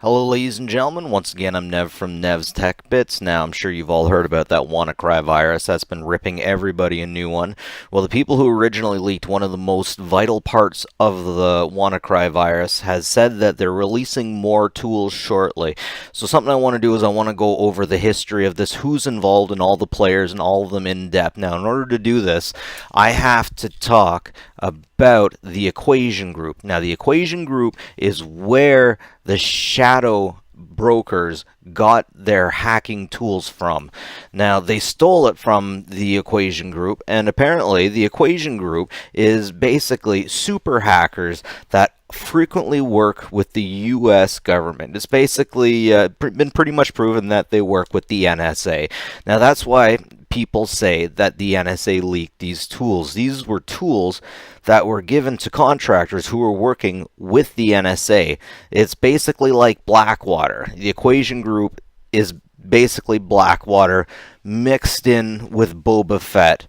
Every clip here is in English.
Hello ladies and gentlemen, once again I'm Nev from Nev's Tech Bits. Now I'm sure you've all heard about that WannaCry virus that's been ripping everybody a new one. Well, the people who originally leaked one of the most vital parts of the WannaCry virus has said that they're releasing more tools shortly. So something I want to do is I want to go over the history of this, who's involved and all the players and all of them in depth. Now in order to do this, I have to talk about the Equasion Group. Now the Equasion Group is where the shadow brokers got their hacking tools from. Now they stole it from the Equation Group, and apparently the Equation Group is basically super hackers that frequently work with the US government. It's basically been pretty much proven that they work with the NSA. Now that's why people say that the NSA leaked these tools. These were tools that were given to contractors who were working with the NSA. It's basically like Blackwater. The Equasion Group is basically Blackwater mixed in with Boba Fett.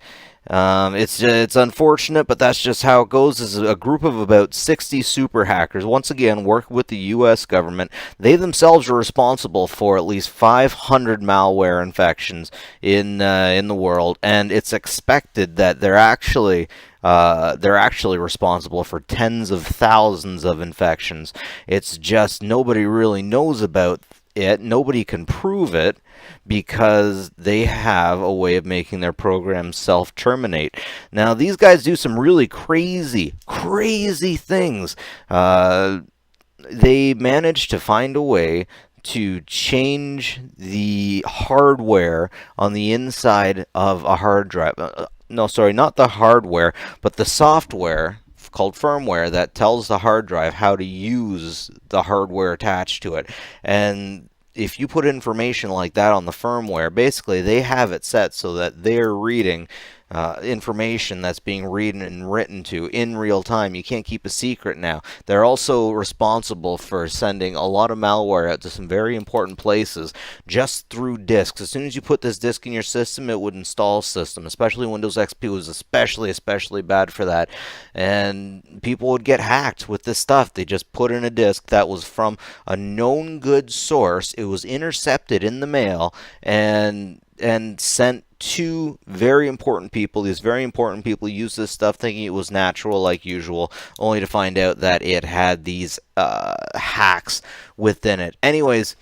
It's unfortunate, but that's just how it goes. This is a group of about 60 super hackers, once again, work with the U.S. government. They themselves are responsible for at least 500 malware infections in the world, and it's expected that they're actually responsible for tens of thousands of infections. It's just nobody really knows about it. Nobody can prove it because they have a way of making their programs self-terminate. Now, these guys do some really crazy things. They managed to find a way to change the hardware on the inside of a hard drive. No, sorry, not the hardware, but the software called firmware that tells the hard drive how to use the hardware attached to it. And if you put information like that on the firmware, basically they have it set so that they're reading information that's being read and written to in real time. You can't keep a secret now. They're also responsible for sending a lot of malware out to some very important places just through disks. As soon as you put this disk in your system, it would install system. Especially Windows XP was especially bad for that. And people would get hacked with this stuff. They just put in a disk that was from a known good source. It was intercepted in the mail and sent to very important people. These very important people used this stuff thinking it was natural like usual, only to find out that it had these hacks within it. Anyways,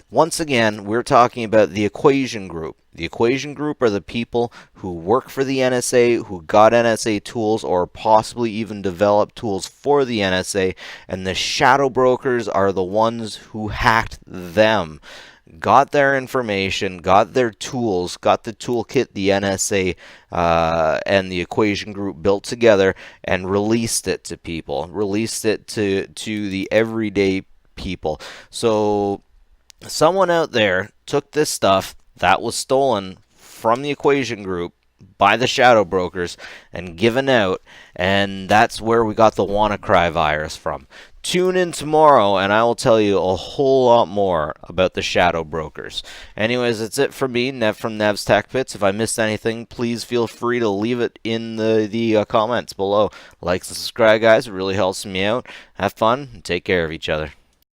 once again, we're talking about the Equasion Group. The Equasion Group are the people who work for the NSA, who got NSA tools or possibly even developed tools for the NSA, and the shadow brokers are the ones who hacked them. Got their information, got their tools, got the toolkit the NSA and the Equasion Group built together and released it to people, released it to the everyday people. So someone out there took this stuff that was stolen from the Equasion Group by the shadow brokers and given out, and that's where we got the WannaCry virus from. Tune in tomorrow and I will tell you a whole lot more about the shadow brokers. Anyways, that's it for me, Nev from Nev's Tech Bits. If I missed anything, please feel free to leave it in the comments below. Like and subscribe, guys. It really helps me out. Have fun and take care of each other.